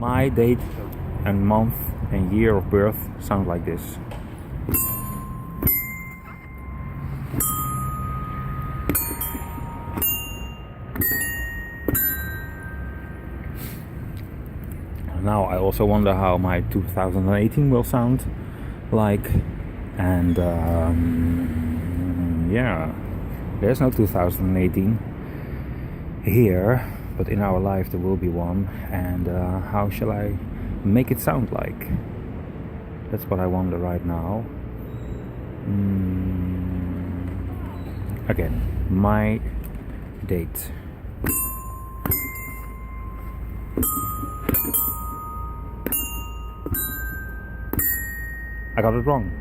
My date and month and year of birth sound like this. Now I also wonder how my 2018 will sound like, and yeah, there's no 2018 here, but in our life there will be one, and how shall I make it sound like? That's what I wonder right now. Again, my date. I got it wrong.